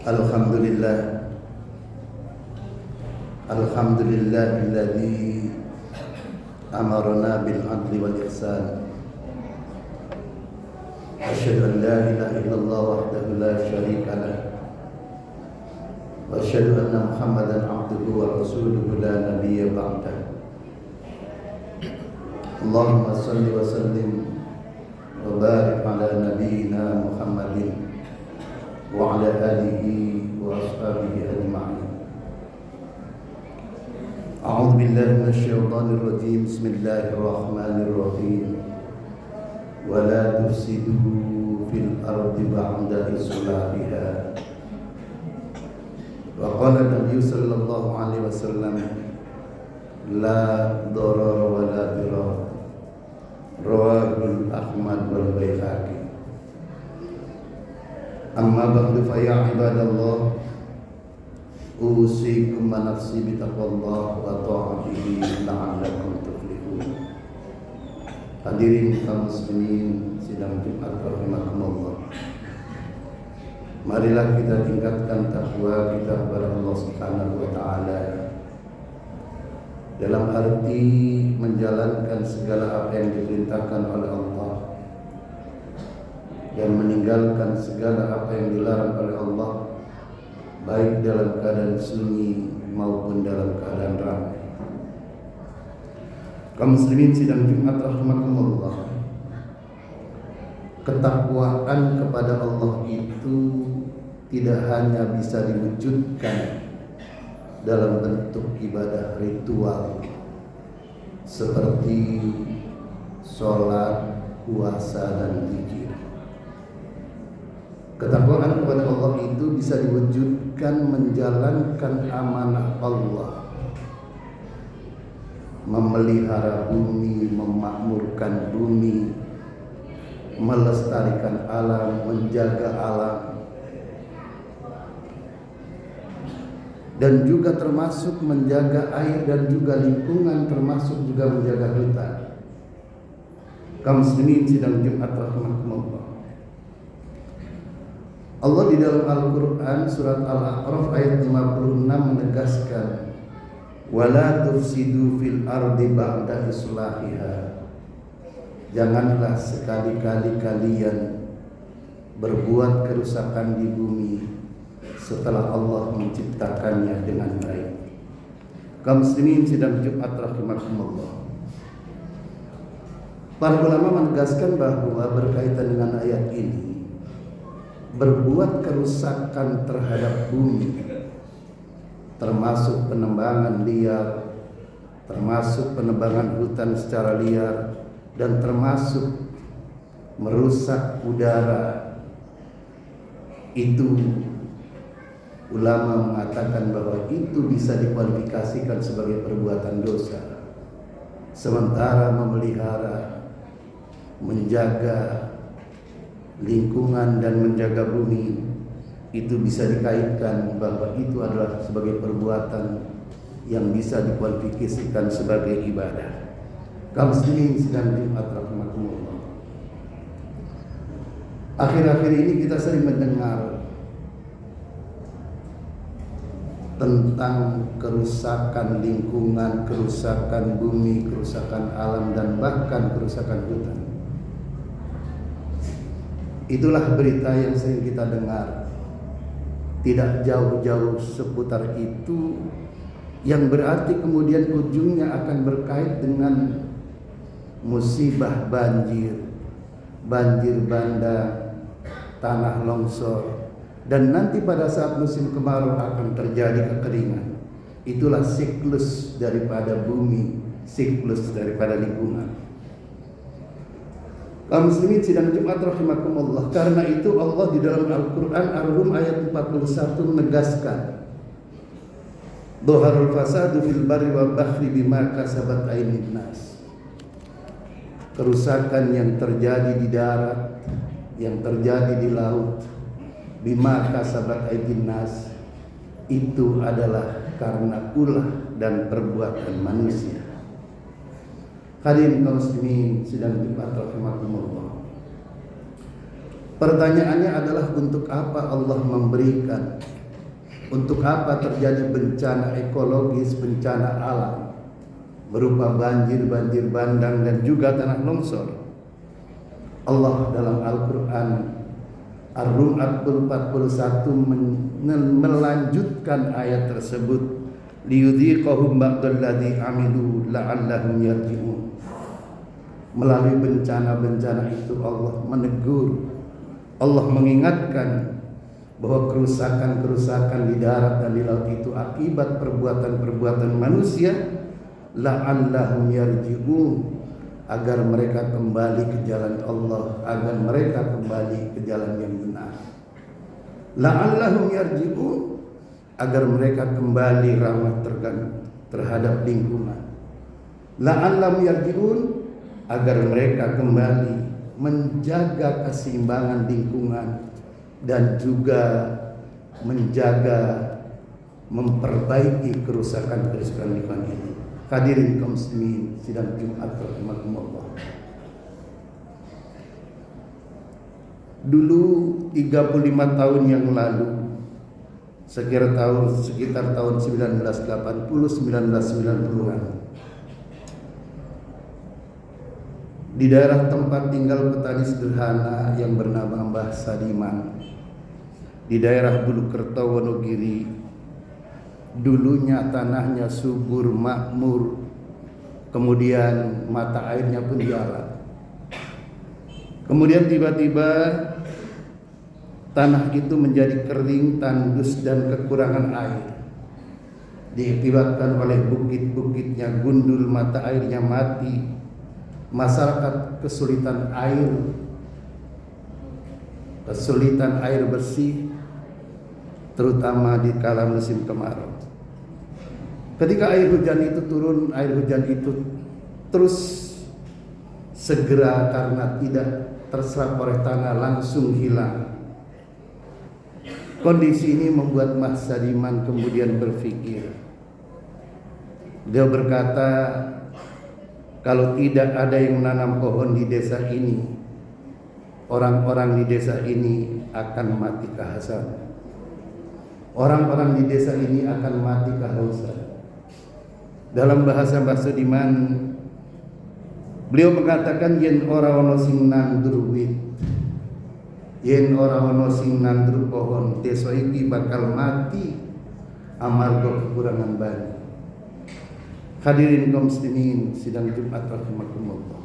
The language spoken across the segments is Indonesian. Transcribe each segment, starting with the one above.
Alhamdulillah, alhamdulillahilladzi amarna bil adli wal ihsan. Asyhadu an la ilaha illallah wahdahu la syarika lah. Wa asyhadu anna Muhammadan abduhu wa rasuluhu la nabiyya ba'dah. Allahumma shalli wa sallim wa barik ala nabiyyina Muhammadin wa ala alihi wa ashabihi ajma'in. A'udzu billahi minasyaitonir rajim. Bismillahirrahmanirrahim. Wa la tufsidu fil ardi ba'da islahiha. Wa qala Nabi sallallahu alaihi wasallam, la darara wa la dirar. Rawahul Ahmad wal Baihaqi. Amma ba'du fa ya ibadallah, usikum wa nafsi bi taqwallah wa ta'atihi la'allakum tuflihun. Hadirin kaum muslimin sidang Jumat rahimakumullah. Marilah kita tingkatkan takwa kita kepada Allah Subhanahu wa taala dalam arti menjalankan segala apa yang diperintahkan oleh Allah dan meninggalkan segala apa yang dilarang oleh Allah, baik dalam keadaan sunyi maupun dalam keadaan ramai. Kaum muslimin sidang Jumat rahimakumullah, ketakwaan kepada Allah itu tidak hanya bisa diwujudkan dalam bentuk ibadah ritual seperti sholat, puasa, dan zikir. Ketakwaan kepada Allah itu bisa diwujudkan menjalankan amanah Allah, memelihara bumi, memakmurkan bumi, melestarikan alam, menjaga alam, dan juga termasuk menjaga air dan juga lingkungan, termasuk juga menjaga hutan. Kaum muslimin sidang Jumat rahimakumullah, Allah di dalam Al-Quran surat Al-A'raf ayat 56 menegaskan, wala tufsidu fil ardi ba'da islahiha. Janganlah sekali-kali kalian berbuat kerusakan di bumi setelah Allah menciptakannya dengan baik. Kaum muslimin sidang Jumat rahimakumullah, para ulama menegaskan bahwa berkaitan dengan ayat ini, berbuat kerusakan terhadap bumi termasuk penebangan liar, termasuk penebangan hutan secara liar, dan termasuk merusak udara, itu ulama mengatakan bahwa itu bisa dikualifikasikan sebagai perbuatan dosa. Sementara memelihara, menjaga lingkungan dan menjaga bumi, itu bisa dikaitkan bahwa itu adalah sebagai perbuatan yang bisa dikualifikasikan sebagai ibadah. Kaum muslimin sedang Jumat rahimakumullah, akhir-akhir ini kita sering mendengar tentang kerusakan lingkungan, kerusakan bumi, kerusakan alam, dan bahkan kerusakan hutan. Itulah berita yang sering kita dengar. Tidak jauh-jauh seputar itu, yang berarti kemudian ujungnya akan berkait dengan musibah banjir, banjir bandang, tanah longsor, dan nanti pada saat musim kemarau akan terjadi kekeringan. Itulah siklus daripada bumi, siklus daripada lingkungan. Kaum muslimin sidang Jumat rahimakumullah, karena itu Allah di dalam Al-Quran Ar-Rum ayat 41 menegaskan, Dhaharul fasadu fil barri wal bahri bima kasabat aydin nas. Kerusakan yang terjadi di darat, yang terjadi di laut, bima kasabat aydin nas, itu adalah karena ulah dan perbuatan manusia. Hadirin kaum muslimin sidang Jumat rahimakumullah, Pertanyaannya adalah untuk apa Allah memberikan? Untuk apa terjadi bencana ekologis, bencana alam berupa banjir, banjir bandang dan juga tanah longsor? Allah dalam Al-Quran Ar-Rum 41 melanjutkan ayat tersebut, liyudhiqahum ba'dalladzi amilu la'allahum yarji'un. Melalui bencana-bencana itu Allah menegur, Allah mengingatkan bahwa kerusakan-kerusakan di darat dan di laut itu akibat perbuatan-perbuatan manusia, la'allahum yarji'un, agar mereka kembali ke jalan Allah, agar mereka kembali ke jalan yang benar. La'allahum yarji'un, agar mereka kembali ramah terhadap lingkungan. La'allahum yarji'un, agar mereka kembali menjaga keseimbangan lingkungan dan juga menjaga, memperbaiki kerusakan-kerusakan lingkungan ini. Hadirin kaum muslimin sidang Jumat rahimakumullah. Dulu 35 tahun yang lalu, sekitar tahun 1980-1990-an, di daerah tempat tinggal petani sederhana yang bernama Mbah Sadiman, di daerah Bulukerto, Wonogiri, dulunya tanahnya subur, makmur, kemudian mata airnya pun jalan. Kemudian tiba-tiba tanah itu menjadi kering, tandus dan kekurangan air. Diakibatkan oleh bukit-bukitnya gundul, mata airnya mati. Masyarakat kesulitan air bersih, terutama di kala musim kemarau. Ketika air hujan itu turun, air hujan itu terus segera karena tidak terserap oleh tanah langsung hilang. Kondisi ini membuat Mas Sadiman kemudian berpikir. Dia berkata, kalau tidak ada yang menanam pohon di desa ini, orang-orang di desa ini akan mati kehausan. Orang-orang di desa ini akan mati kehausan. Dalam bahasa Mbah Sadiman, beliau mengatakan, yen ora ono sing nandur wit, yen ora ono sing nandur pohon, desa iki bakal mati amarga kekurangan banyu. Hadirin kaum muslimin sidang Jumat rahimakumullah.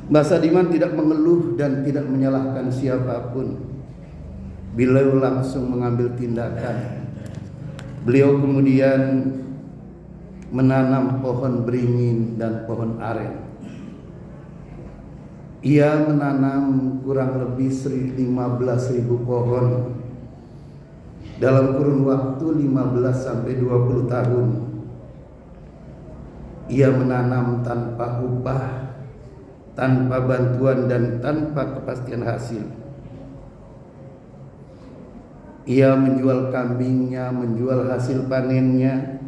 Mbah Sadiman tidak mengeluh dan tidak menyalahkan siapapun. Beliau langsung mengambil tindakan. Beliau kemudian menanam pohon beringin dan pohon aren. Ia menanam kurang lebih 15.000 pohon dalam kurun waktu 15 sampai 20 tahun. Ia menanam tanpa upah, tanpa bantuan dan tanpa kepastian hasil. Ia menjual kambingnya, menjual hasil panennya,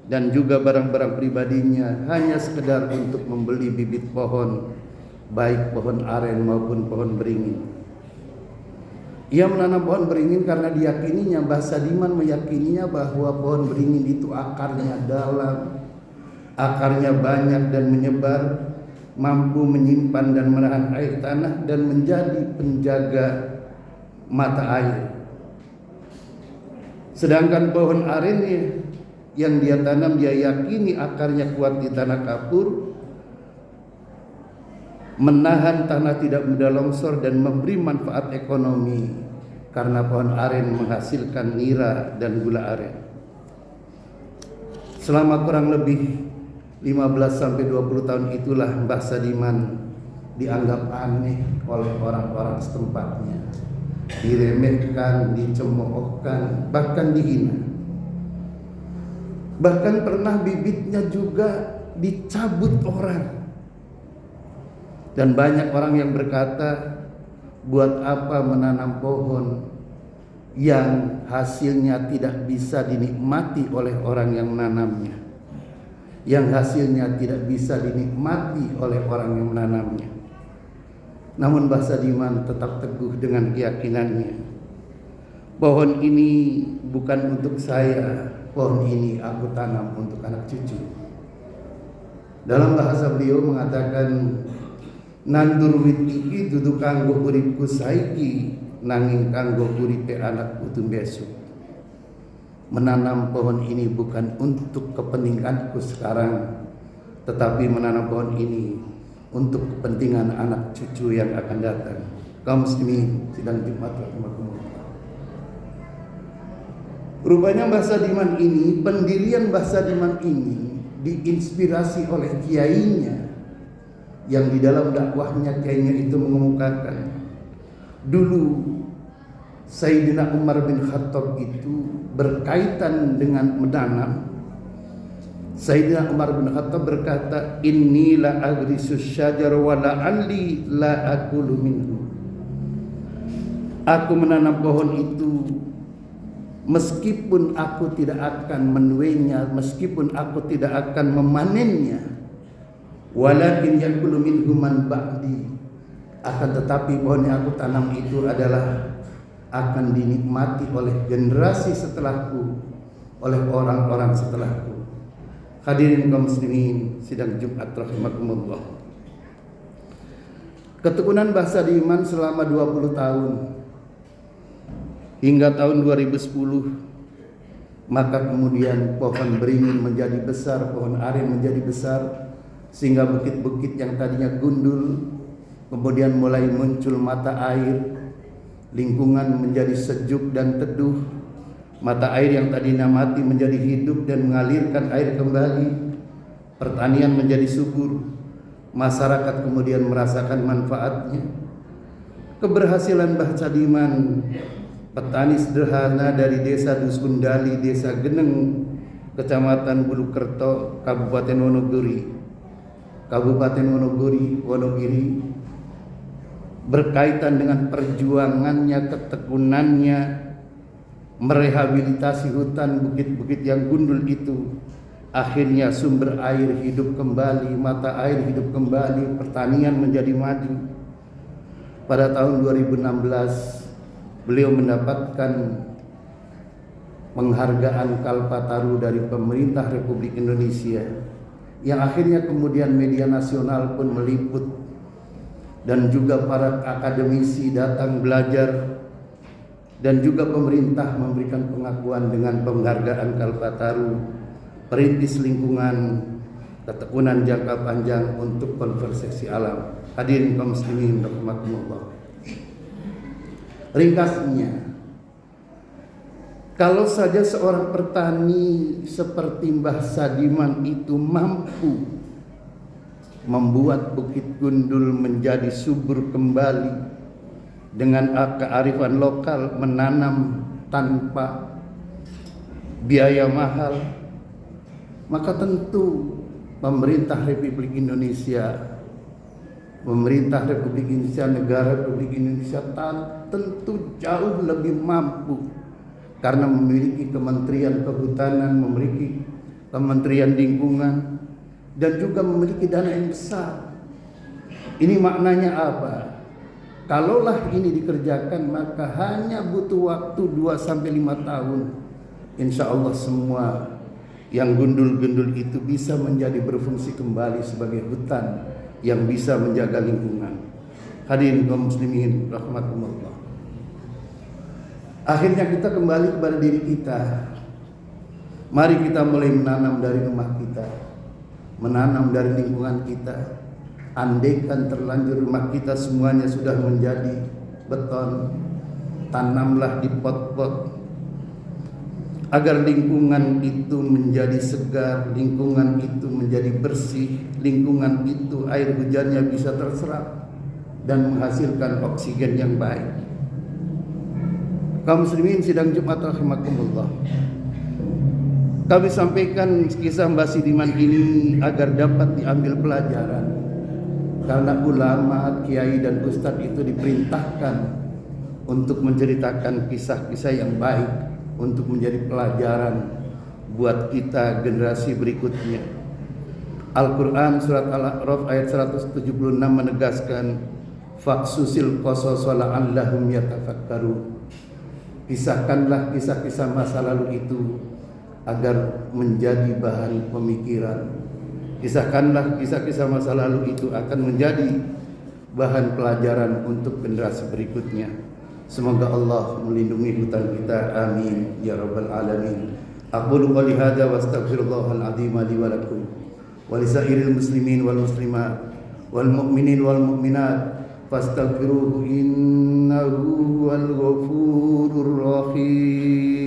dan juga barang-barang pribadinya hanya sekedar untuk membeli bibit pohon, baik pohon aren maupun pohon beringin. Ia menanam pohon beringin karena diyakininya, Mbah Sadiman meyakininya bahwa pohon beringin itu akarnya dalam, akarnya banyak dan menyebar, mampu menyimpan dan menahan air tanah dan menjadi penjaga mata air. Sedangkan pohon arennya yang dia tanam, dia yakini akarnya kuat di tanah kapur, menahan tanah tidak mudah longsor dan memberi manfaat ekonomi karena pohon aren menghasilkan nira dan gula aren. Selama kurang lebih 15 sampai 20 tahun itulah Mbah Sadiman dianggap aneh oleh orang-orang setempatnya, diremehkan, dicemoohkan, bahkan dihina. Bahkan pernah bibitnya juga dicabut orang. Dan banyak orang yang berkata, buat apa menanam pohon yang hasilnya tidak bisa dinikmati oleh orang yang menanamnya, yang hasilnya tidak bisa dinikmati oleh orang yang menanamnya. Namun Mbah Sadiman tetap teguh dengan keyakinannya. Pohon ini bukan untuk saya, pohon ini aku tanam untuk anak cucu. Dalam bahasa beliau mengatakan, nandur wit iki dudu kanggo uripku saiki, nanging kanggo uripe anak putu besok. Menanam pohon ini bukan untuk kepentinganku sekarang, tetapi menanam pohon ini untuk kepentingan anak cucu yang akan datang. Kaum muslimin sidang Jumat rahimakumullah. Rupanya Mbah Sadiman ini, pendirian Mbah Sadiman ini diinspirasi oleh kiainya, yang di dalam dakwahnya kiainya itu mengemukakan, dulu Sayyidina Umar bin Khattab itu berkaitan dengan menanam. Sayyidina Umar bin Khattab berkata, inni la agrisus syajar wa la'alli la akulu minhu. Aku menanam pohon itu meskipun aku tidak akan menuainya, meskipun aku tidak akan memanennya, walakin yakulu minhu man ba'di. Akan tetapi pohon yang aku tanam itu adalah akan dinikmati oleh generasi setelahku, oleh orang-orang setelahku. Hadirin kaum muslimin sidang Jumat rahimakumullah. Ketekunan Mbah Sadiman selama 20 tahun hingga tahun 2010, maka kemudian pohon beringin menjadi besar, pohon aren menjadi besar, sehingga bukit-bukit yang tadinya gundul kemudian mulai muncul mata air, lingkungan menjadi sejuk dan teduh, mata air yang tadinya mati menjadi hidup dan mengalirkan air kembali, pertanian menjadi subur, masyarakat kemudian merasakan manfaatnya. Keberhasilan Mbah Sadiman, petani sederhana dari desa Duskundali, desa Geneng, kecamatan Bulukerto, Kabupaten Wonogiri, berkaitan dengan perjuangannya, ketekunannya, merehabilitasi hutan bukit-bukit yang gundul itu. Akhirnya sumber air hidup kembali, mata air hidup kembali, pertanian menjadi maju. Pada tahun 2016 beliau mendapatkan penghargaan Kalpataru dari pemerintah Republik Indonesia, yang akhirnya kemudian media nasional pun meliput, dan juga para akademisi datang belajar, dan juga pemerintah memberikan pengakuan dengan penghargaan Kalpataru, perintis lingkungan, ketekunan jangka panjang untuk konservasi alam. Hadirin kaum muslimin rahimakumullah. Ringkasnya, kalau saja seorang petani seperti Mbah Sadiman itu mampu membuat Bukit Gundul menjadi subur kembali dengan kearifan lokal, menanam tanpa biaya mahal, maka tentu pemerintah Republik Indonesia, negara Republik Indonesia tentu jauh lebih mampu, karena memiliki Kementerian Kehutanan, memiliki Kementerian Lingkungan, dan juga memiliki dana yang besar. Ini maknanya apa? Kalaulah ini dikerjakan, maka hanya butuh waktu 2-5 tahun. Insya Allah semua yang gundul-gundul itu bisa menjadi berfungsi kembali sebagai hutan yang bisa menjaga lingkungan. Hadirin kaum muslimin rahmatullah. Akhirnya kita kembali kepada diri kita. Mari kita mulai menanam dari rumah kita, menanam dari lingkungan kita. Andaikan terlanjur rumah kita semuanya sudah menjadi beton, tanamlah di pot-pot agar lingkungan itu menjadi segar, lingkungan itu menjadi bersih, lingkungan itu air hujannya bisa terserap dan menghasilkan oksigen yang baik. Kaum muslimin sidang Jumat rahimakumullah. Kami sampaikan kisah Mbah Sadiman ini agar dapat diambil pelajaran, karena ulama, kiai dan ustadz itu diperintahkan untuk menceritakan kisah-kisah yang baik untuk menjadi pelajaran buat kita generasi berikutnya. Al-Quran surat Al-A'raf ayat 176 menegaskan, Faqsusil qasasa la'allahum yatafakkarun. Kisahkanlah kisah-kisah masa lalu itu agar menjadi bahan pemikiran. Kisahkanlah kisah-kisah masa lalu itu akan menjadi bahan pelajaran untuk generasi berikutnya. Semoga Allah melindungi hutan kita. Amin ya rabbal alamin. Aqulu qouli hadza wa astaghfirullahal azim li wa lakum wa lisairil muslimin wal muslimat wal mu'minin wal mu'minat fastaghfiruhu innahu wal ghafurur rahim.